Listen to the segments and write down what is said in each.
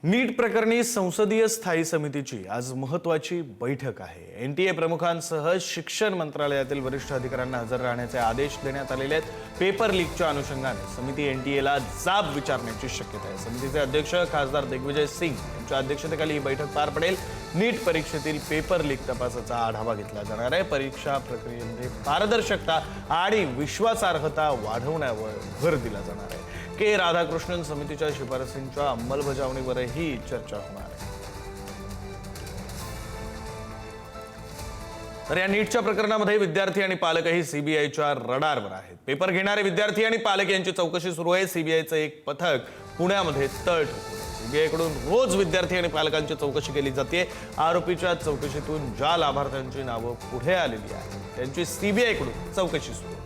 नीट प्रकरणी संसदीय स्थायी समितीची आज महत्त्वाची बैठक आहे। एनटीए प्रमुखांसह शिक्षण मंत्रालयातील वरिष्ठ अधिकाऱ्यांना हजर राहण्याचे आदेश देण्यात आलेले आहेत। पेपर लीकच्या अनुषंगाने समिती एनटीएला जाब विचारण्याची शक्यता आहे। समितीचे अध्यक्ष खासदार दिग्विजय सिंग यांच्या अध्यक्षतेखाली ही बैठक पार पडेल। नीट परीक्षेतील पेपर लीक तपासाचा आढावा घेतला जाणार आहे। परीक्षा प्रक्रियेमध्ये पारदर्शकता आणि विश्वासार्हता वाढवण्यावर भर दिला जाणार आहे। के राधाकृष्णन समितीच्या शिफारसींच्या अंमलबजावणीवरही चर्चा होणार आहे। तर या नीटच्या प्रकरणामध्ये विद्यार्थी आणि पालकही सीबीआयच्या रडारवर आहेत। पेपर घेणारे विद्यार्थी आणि पालक यांची चौकशी सुरू आहे। सीबीआयचं एक पथक पुण्यामध्ये तळ ठोकलं। सीबीआयकडून रोज विद्यार्थी आणि पालकांची चौकशी केली जाते। आरोपीच्या चौकशीतून ज्या लाभार्थ्यांची नावं पुढे आलेली आहेत त्यांची सीबीआयकडून चौकशी सुरू आहे।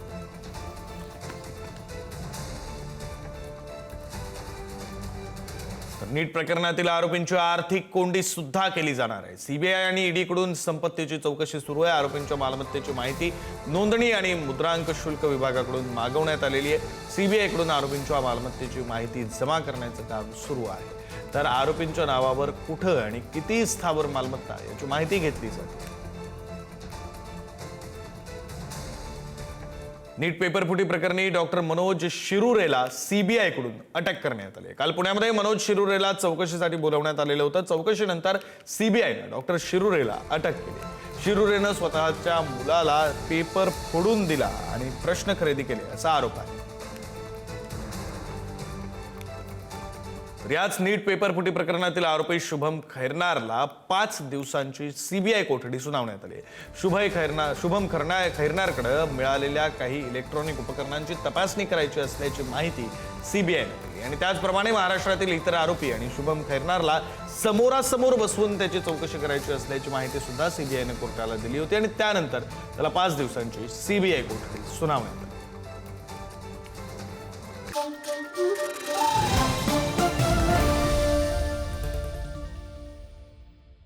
नीट प्रकरणातील आरोपींची आर्थिक कोंडी सुद्धा केली जाणार आहे। सीबीआय आणि ईडी कडून संपत्तीची चौकशी सुरू आहे। आरोपींच्या मालमत्तेची माहिती नोंदणी आणि मुद्रांक शुल्क विभागाकडून मागवण्यात आलेली आहे। सीबीआय कडून आरोपींच्या मालमत्तेची माहिती जमा करण्याचं काम सुरू आहे। तर आरोपींच्या नावावर कुठं आणि किती स्थावर मालमत्ता याची माहिती घेतली जाते। नीट पेपरफुटी प्रकरणी डॉक्टर मनोज शिरुरेला सीबीआय कडून अटक करण्यात आली। काल पुण्यामध्ये मनोज शिरुरेला चौकशीसाठी बोलावण्यात आलेलं होतं। चौकशीनंतर सीबीआयने डॉक्टर शिरुरेला अटक केली। शिरुरेनं स्वतःच्या मुलाला पेपर फोडून दिला आणि प्रश्न खरेदी केले असा आरोप आहे। याच नीट पेपरफुटी प्रकरणातील आरोपी शुभम खैरनारला 5 दिवसांची सीबीआय कोठडी सुनावण्यात आली। शुभम खैरनारकडे मिळालेल्या काही इलेक्ट्रॉनिक उपकरणांची तपासणी करायची असल्याची माहिती सीबीआयने दिली आणि त्याचप्रमाणे महाराष्ट्रातील इतर आरोपी आणि शुभम खैरनारला समोरासमोर बसवून त्याची चौकशी करायची असल्याची माहिती सुद्धा सीबीआयने कोर्टाला दिली होती आणि त्यानंतर त्याला 5 दिवसांची सीबीआय कोठडी सुनावण्यात आली।